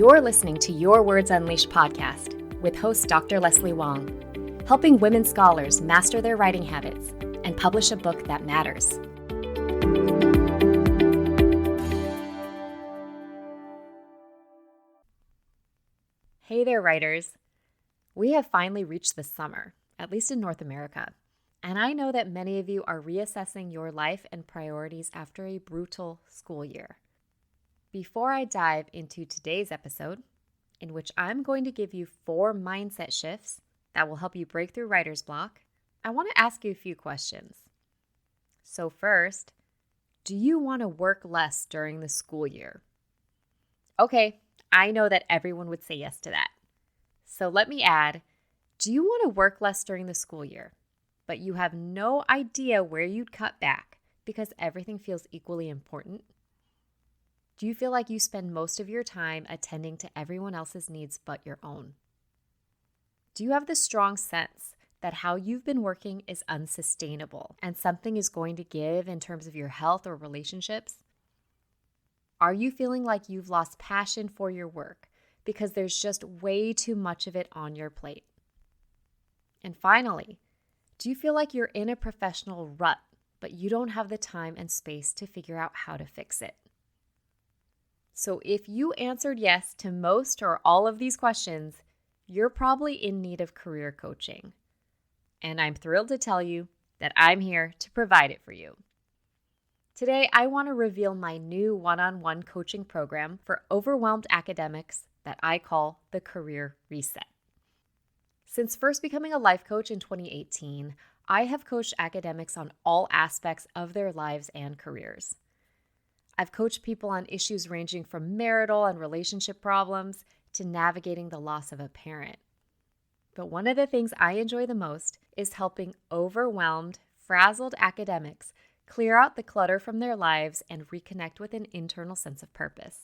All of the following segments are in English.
You're listening to Your Words Unleashed podcast with host Dr. Leslie Wong, helping women scholars master their writing habits and publish a book that matters. Hey there, writers. We have finally reached the summer, at least in North America, and I know that many of you are reassessing your life and priorities after a brutal school year. Before I dive into today's episode, in which I'm going to give you 4 mindset shifts that will help you break through writer's block, I want to ask you a few questions. So first, do you want to work less during the school year? Okay, I know that everyone would say yes to that. So let me add, do you want to work less during the school year, but you have no idea where you'd cut back because everything feels equally important? Do you feel like you spend most of your time attending to everyone else's needs but your own? Do you have the strong sense that how you've been working is unsustainable and something is going to give in terms of your health or relationships? Are you feeling like you've lost passion for your work because there's just way too much of it on your plate? And finally, do you feel like you're in a professional rut, but you don't have the time and space to figure out how to fix it? So if you answered yes to most or all of these questions, you're probably in need of career coaching. And I'm thrilled to tell you that I'm here to provide it for you. Today, I want to reveal my new one-on-one coaching program for overwhelmed academics that I call the Career Reset. Since first becoming a life coach in 2018, I have coached academics on all aspects of their lives and careers. I've coached people on issues ranging from marital and relationship problems to navigating the loss of a parent. But one of the things I enjoy the most is helping overwhelmed, frazzled academics clear out the clutter from their lives and reconnect with an internal sense of purpose.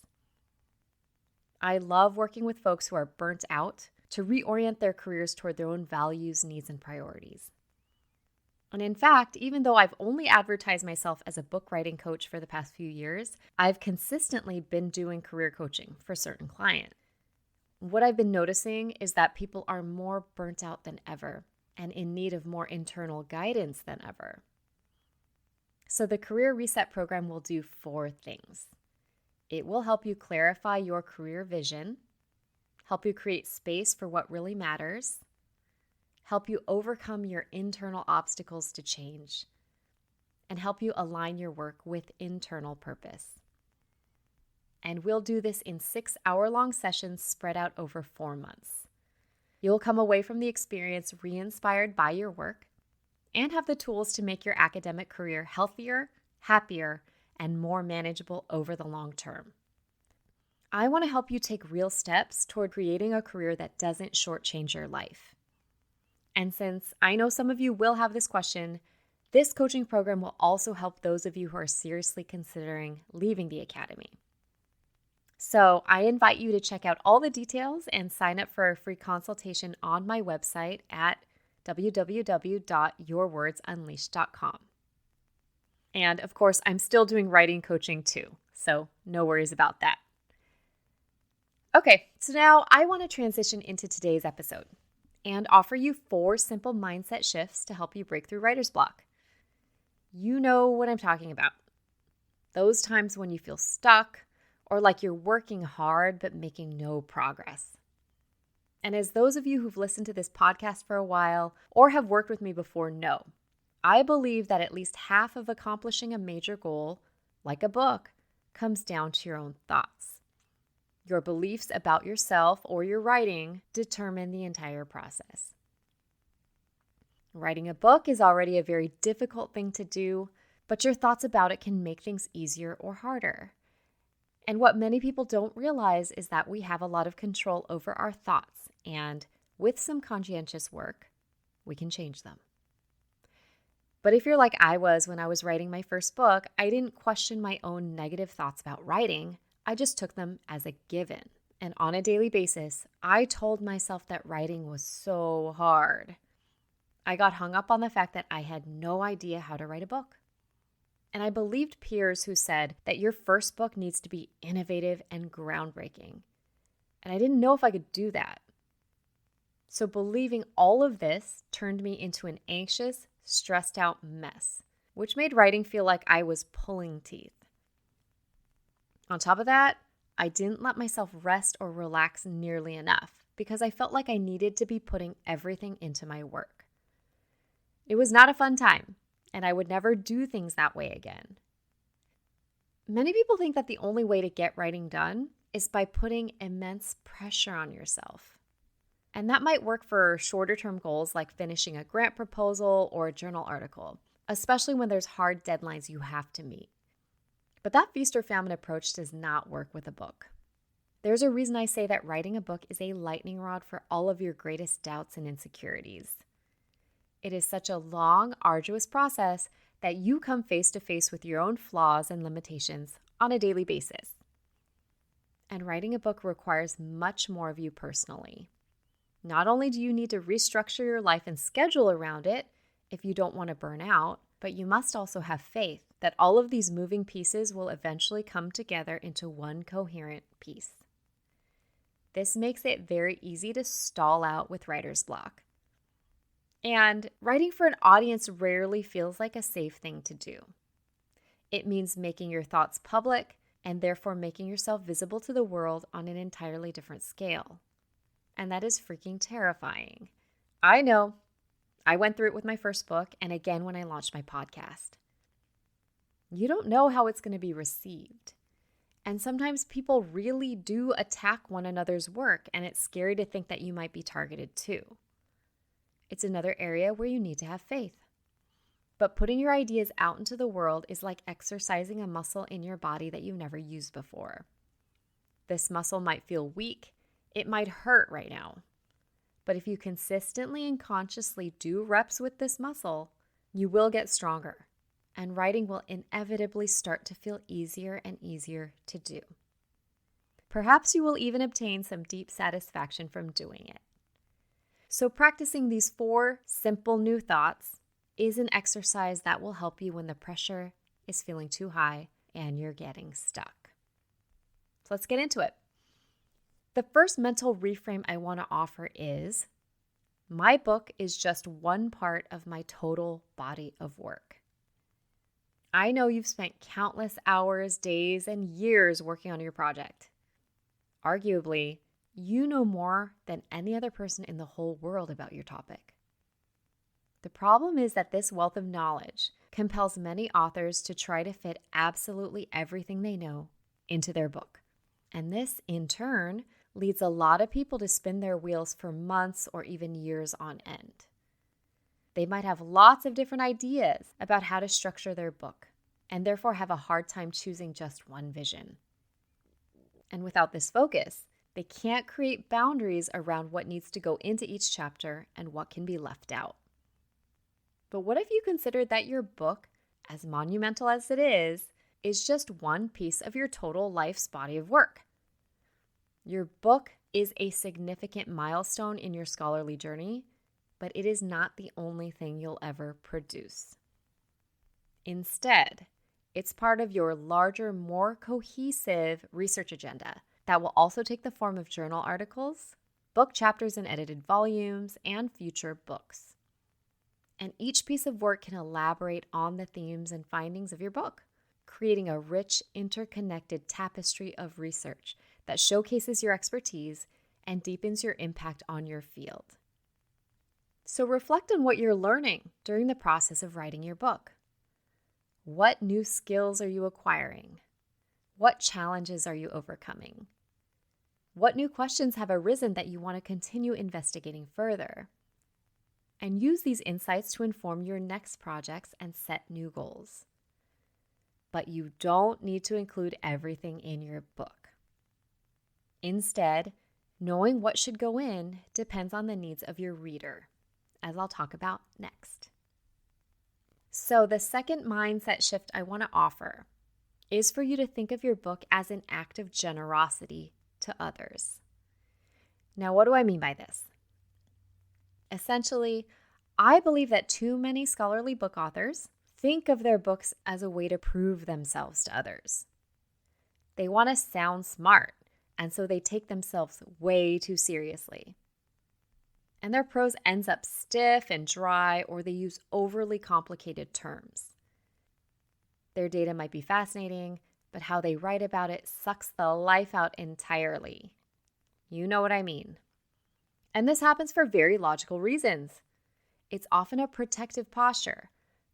I love working with folks who are burnt out to reorient their careers toward their own values, needs, and priorities. And in fact, even though I've only advertised myself as a book writing coach for the past few years, I've consistently been doing career coaching for certain clients. What I've been noticing is that people are more burnt out than ever and in need of more internal guidance than ever. So the Career Reset program will do 4 things. It will help you clarify your career vision, help you create space for what really matters, help you overcome your internal obstacles to change, and help you align your work with internal purpose. And we'll do this in 6-hour-long sessions spread out over 4 months. You'll come away from the experience re-inspired by your work and have the tools to make your academic career healthier, happier, and more manageable over the long term. I want to help you take real steps toward creating a career that doesn't shortchange your life. And since I know some of you will have this question, this coaching program will also help those of you who are seriously considering leaving the academy. So I invite you to check out all the details and sign up for a free consultation on my website at www.yourwordsunleashed.com. And of course, I'm still doing writing coaching too, so no worries about that. Okay, so now I want to transition into today's episode and offer you 4 simple mindset shifts to help you break through writer's block. You know what I'm talking about. Those times when you feel stuck or like you're working hard but making no progress. And as those of you who've listened to this podcast for a while or have worked with me before know, I believe that at least half of accomplishing a major goal, like a book, comes down to your own thoughts. Your beliefs about yourself or your writing determine the entire process. Writing a book is already a very difficult thing to do, but your thoughts about it can make things easier or harder. And what many people don't realize is that we have a lot of control over our thoughts, and with some conscientious work, we can change them. But if you're like I was when I was writing my first book, I didn't question my own negative thoughts about writing. I just took them as a given. And on a daily basis, I told myself that writing was so hard. I got hung up on the fact that I had no idea how to write a book. And I believed peers who said that your first book needs to be innovative and groundbreaking. And I didn't know if I could do that. So believing all of this turned me into an anxious, stressed out mess, which made writing feel like I was pulling teeth. On top of that, I didn't let myself rest or relax nearly enough because I felt like I needed to be putting everything into my work. It was not a fun time, and I would never do things that way again. Many people think that the only way to get writing done is by putting immense pressure on yourself. And that might work for shorter term goals like finishing a grant proposal or a journal article, especially when there's hard deadlines you have to meet. But that feast or famine approach does not work with a book. There's a reason I say that writing a book is a lightning rod for all of your greatest doubts and insecurities. It is such a long, arduous process that you come face to face with your own flaws and limitations on a daily basis. And writing a book requires much more of you personally. Not only do you need to restructure your life and schedule around it if you don't want to burn out, but you must also have faith that all of these moving pieces will eventually come together into one coherent piece. This makes it very easy to stall out with writer's block. And writing for an audience rarely feels like a safe thing to do. It means making your thoughts public and therefore making yourself visible to the world on an entirely different scale. And that is freaking terrifying. I know. I went through it with my first book and again when I launched my podcast. You don't know how it's going to be received. And sometimes people really do attack one another's work, and it's scary to think that you might be targeted too. It's another area where you need to have faith. But putting your ideas out into the world is like exercising a muscle in your body that you've never used before. This muscle might feel weak. It might hurt right now. But if you consistently and consciously do reps with this muscle, you will get stronger. And writing will inevitably start to feel easier and easier to do. Perhaps you will even obtain some deep satisfaction from doing it. So practicing these 4 simple new thoughts is an exercise that will help you when the pressure is feeling too high and you're getting stuck. So let's get into it. The first mental reframe I want to offer is, my book is just one part of my total body of work. I know you've spent countless hours, days, and years working on your project. Arguably, you know more than any other person in the whole world about your topic. The problem is that this wealth of knowledge compels many authors to try to fit absolutely everything they know into their book. And this, in turn, leads a lot of people to spin their wheels for months or even years on end. They might have lots of different ideas about how to structure their book, and therefore have a hard time choosing just one vision. And without this focus, they can't create boundaries around what needs to go into each chapter and what can be left out. But what if you considered that your book, as monumental as it is just one piece of your total life's body of work? Your book is a significant milestone in your scholarly journey, but it is not the only thing you'll ever produce. Instead, it's part of your larger, more cohesive research agenda that will also take the form of journal articles, book chapters in edited volumes, and future books. And each piece of work can elaborate on the themes and findings of your book, creating a rich, interconnected tapestry of research that showcases your expertise and deepens your impact on your field. So reflect on what you're learning during the process of writing your book. What new skills are you acquiring? What challenges are you overcoming? What new questions have arisen that you want to continue investigating further? And use these insights to inform your next projects and set new goals. But you don't need to include everything in your book. Instead, knowing what should go in depends on the needs of your reader, as I'll talk about next. So the second mindset shift I want to offer is for you to think of your book as an act of generosity to others. Now, what do I mean by this? Essentially, I believe that too many scholarly book authors think of their books as a way to prove themselves to others. They want to sound smart, and so they take themselves way too seriously. And their prose ends up stiff and dry, or they use overly complicated terms. Their data might be fascinating, but how they write about it sucks the life out entirely. You know what I mean. And this happens for very logical reasons. It's often a protective posture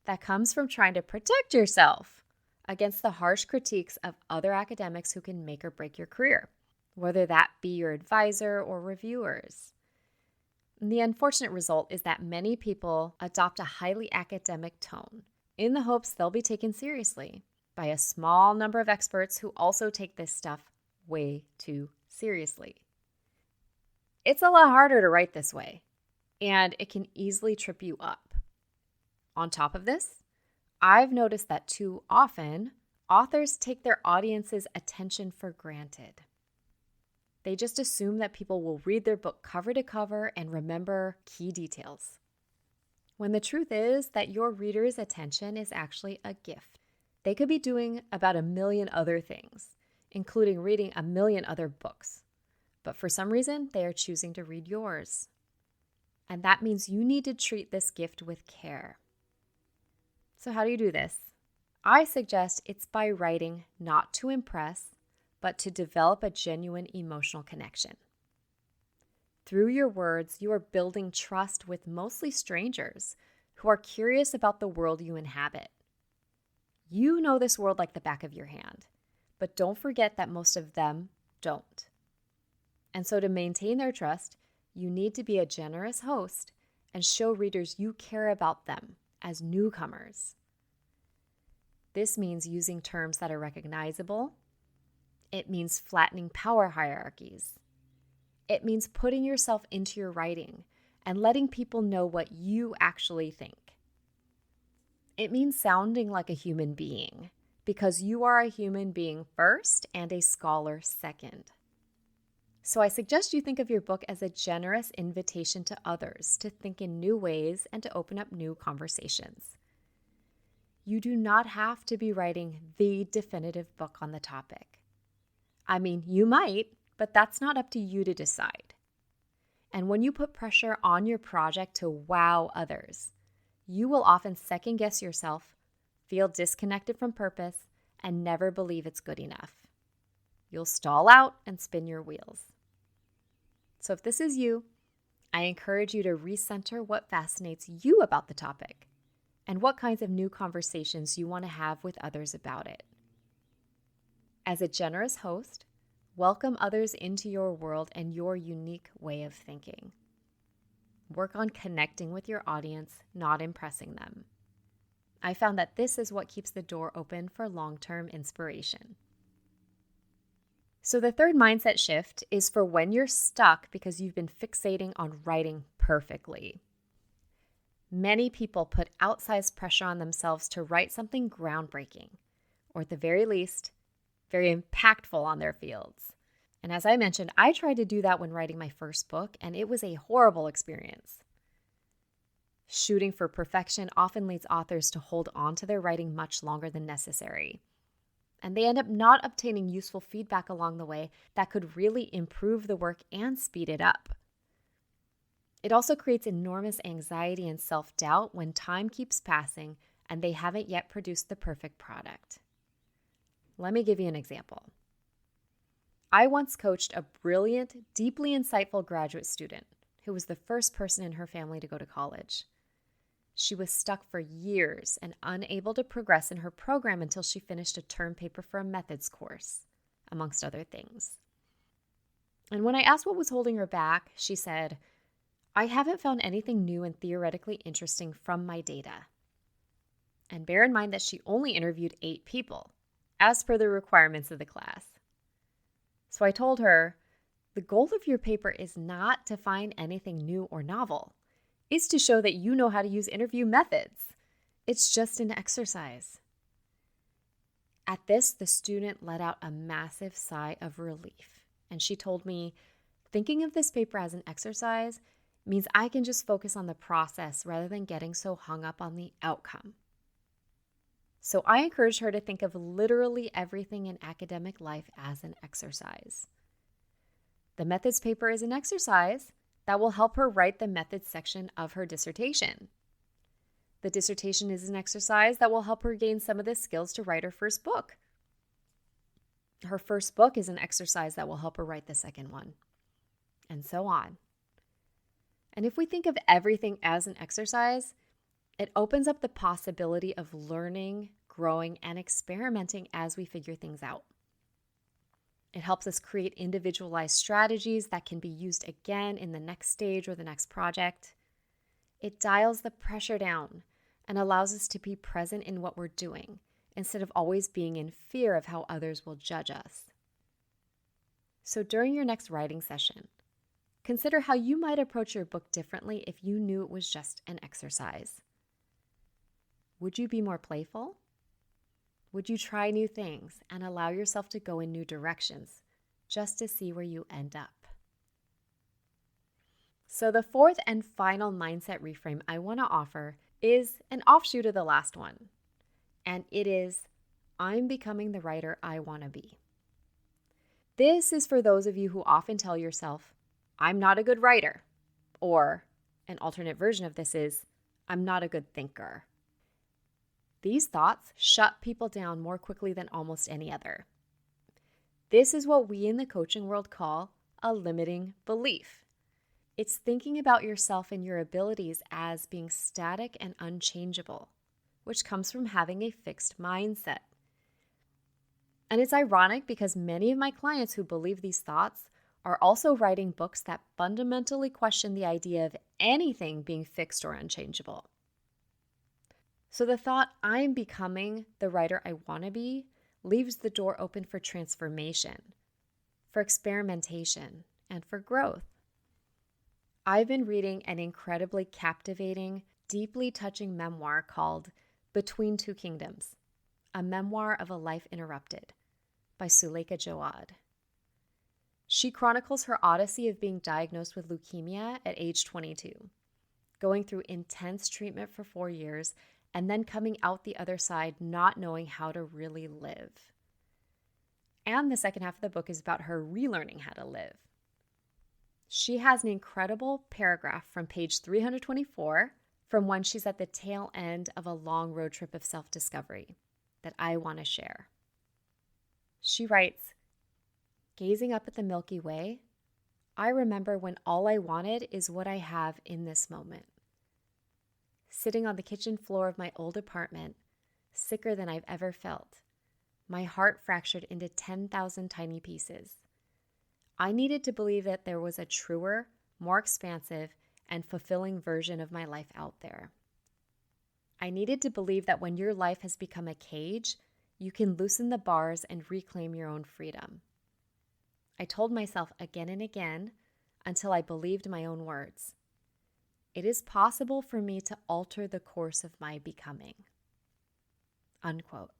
that comes from trying to protect yourself against the harsh critiques of other academics who can make or break your career, whether that be your advisor or reviewers. And the unfortunate result is that many people adopt a highly academic tone in the hopes they'll be taken seriously by a small number of experts who also take this stuff way too seriously. It's a lot harder to write this way, and it can easily trip you up. On top of this, I've noticed that too often, authors take their audience's attention for granted. They just assume that people will read their book cover to cover and remember key details, when the truth is that your reader's attention is actually a gift. They could be doing about 1 million other things, including reading 1 million other books. But for some reason, they are choosing to read yours. And that means you need to treat this gift with care. So how do you do this? I suggest it's by writing not to impress, but to develop a genuine emotional connection. Through your words, you are building trust with mostly strangers who are curious about the world you inhabit. You know this world like the back of your hand, but don't forget that most of them don't. And so to maintain their trust, you need to be a generous host and show readers you care about them as newcomers. This means using terms that are recognizable. It means flattening power hierarchies. It means putting yourself into your writing and letting people know what you actually think. It means sounding like a human being, because you are a human being first and a scholar second. So I suggest you think of your book as a generous invitation to others to think in new ways and to open up new conversations. You do not have to be writing the definitive book on the topic. I mean, you might, but that's not up to you to decide. And when you put pressure on your project to wow others, you will often second guess yourself, feel disconnected from purpose, and never believe it's good enough. You'll stall out and spin your wheels. So if this is you, I encourage you to recenter what fascinates you about the topic and what kinds of new conversations you want to have with others about it. As a generous host, welcome others into your world and your unique way of thinking. Work on connecting with your audience, not impressing them. I found that this is what keeps the door open for long-term inspiration. So the third mindset shift is for when you're stuck because you've been fixating on writing perfectly. Many people put outsized pressure on themselves to write something groundbreaking, or at the very least, very impactful on their fields. And as I mentioned, I tried to do that when writing my first book, and it was a horrible experience. Shooting for perfection often leads authors to hold on to their writing much longer than necessary. And they end up not obtaining useful feedback along the way that could really improve the work and speed it up. It also creates enormous anxiety and self-doubt when time keeps passing and they haven't yet produced the perfect product. Let me give you an example. I once coached a brilliant, deeply insightful graduate student who was the first person in her family to go to college. She was stuck for years and unable to progress in her program until she finished a term paper for a methods course, amongst other things. And when I asked what was holding her back, she said, "I haven't found anything new and theoretically interesting from my data." And bear in mind that she only interviewed 8 people, as per the requirements of the class. So I told her, the goal of your paper is not to find anything new or novel. It's to show that you know how to use interview methods. It's just an exercise. At this, the student let out a massive sigh of relief. And she told me, thinking of this paper as an exercise means I can just focus on the process rather than getting so hung up on the outcome. So I encouraged her to think of literally everything in academic life as an exercise. The methods paper is an exercise that will help her write the methods section of her dissertation. The dissertation is an exercise that will help her gain some of the skills to write her first book. Her first book is an exercise that will help her write the second one, and so on. And if we think of everything as an exercise, it opens up the possibility of learning, growing, and experimenting as we figure things out. It helps us create individualized strategies that can be used again in the next stage or the next project. It dials the pressure down and allows us to be present in what we're doing instead of always being in fear of how others will judge us. So during your next writing session, consider how you might approach your book differently if you knew it was just an exercise. Would you be more playful? Would you try new things and allow yourself to go in new directions just to see where you end up? So the fourth and final mindset reframe I want to offer is an offshoot of the last one. And it is, I'm becoming the writer I want to be. This is for those of you who often tell yourself, I'm not a good writer. Or an alternate version of this is, I'm not a good thinker. These thoughts shut people down more quickly than almost any other. This is what we in the coaching world call a limiting belief. It's thinking about yourself and your abilities as being static and unchangeable, which comes from having a fixed mindset. And it's ironic because many of my clients who believe these thoughts are also writing books that fundamentally question the idea of anything being fixed or unchangeable. So the thought, I'm becoming the writer I want to be, leaves the door open for transformation, for experimentation, and for growth. I've been reading an incredibly captivating, deeply touching memoir called Between Two Kingdoms, a memoir of a life interrupted, by Suleika Jawad. She chronicles her odyssey of being diagnosed with leukemia at age 22, going through intense treatment for 4 years, and then coming out the other side not knowing how to really live. And the second half of the book is about her relearning how to live. She has an incredible paragraph from page 324 from when she's at the tail end of a long road trip of self-discovery that I want to share. She writes, gazing up at the Milky Way, I remember when all I wanted is what I have in this moment. Sitting on the kitchen floor of my old apartment, sicker than I've ever felt, my heart fractured into 10,000 tiny pieces. I needed to believe that there was a truer, more expansive, and fulfilling version of my life out there. I needed to believe that when your life has become a cage, you can loosen the bars and reclaim your own freedom. I told myself again and again until I believed my own words. It is possible for me to alter the course of my becoming. Unquote.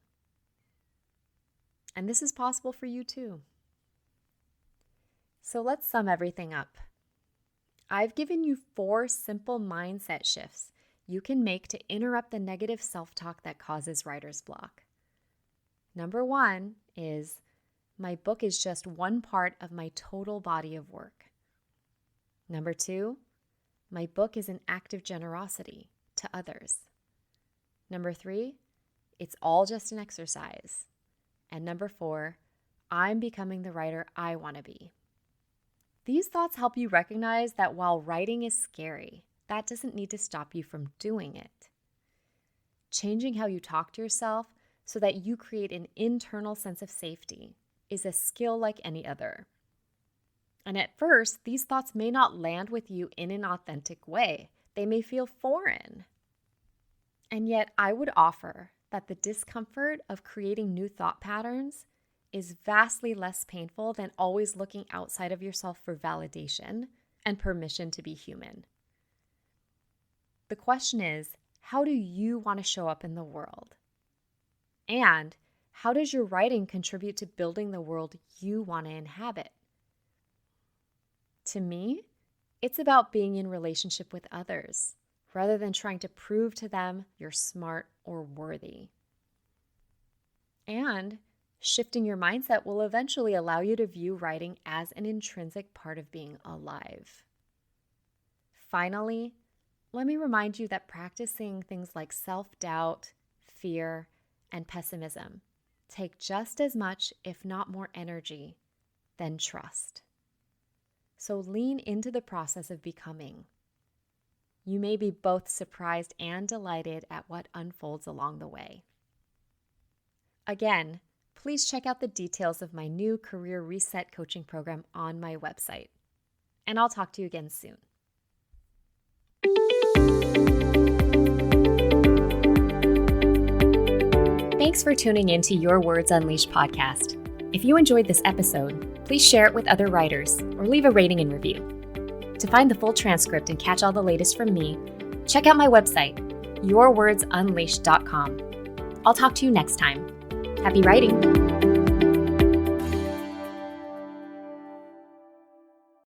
And this is possible for you too. So let's sum everything up. I've given you 4 simple mindset shifts you can make to interrupt the negative self-talk that causes writer's block. Number 1 is, my book is just one part of my total body of work. Number 2, my book is an act of generosity to others. Number 3, it's all just an exercise. And number 4, I'm becoming the writer I want to be. These thoughts help you recognize that while writing is scary, that doesn't need to stop you from doing it. Changing how you talk to yourself so that you create an internal sense of safety is a skill like any other. And at first, these thoughts may not land with you in an authentic way. They may feel foreign. And yet, I would offer that the discomfort of creating new thought patterns is vastly less painful than always looking outside of yourself for validation and permission to be human. The question is, how do you want to show up in the world? And how does your writing contribute to building the world you want to inhabit? To me, it's about being in relationship with others rather than trying to prove to them you're smart or worthy. And Shifting your mindset will eventually allow you to view writing as an intrinsic part of being alive. Finally, let me remind you that practicing things like self-doubt, fear, and pessimism take just as much, if not more energy, than trust. So lean into the process of becoming. You may be both surprised and delighted at what unfolds along the way. Again, please check out the details of my new Career Reset coaching program on my website. And I'll talk to you again soon. Thanks for tuning in to Your Words Unleashed podcast. If you enjoyed this episode, please share it with other writers or leave a rating and review. To find the full transcript and catch all the latest from me, check out my website, yourwordsunleashed.com. I'll talk to you next time. Happy writing!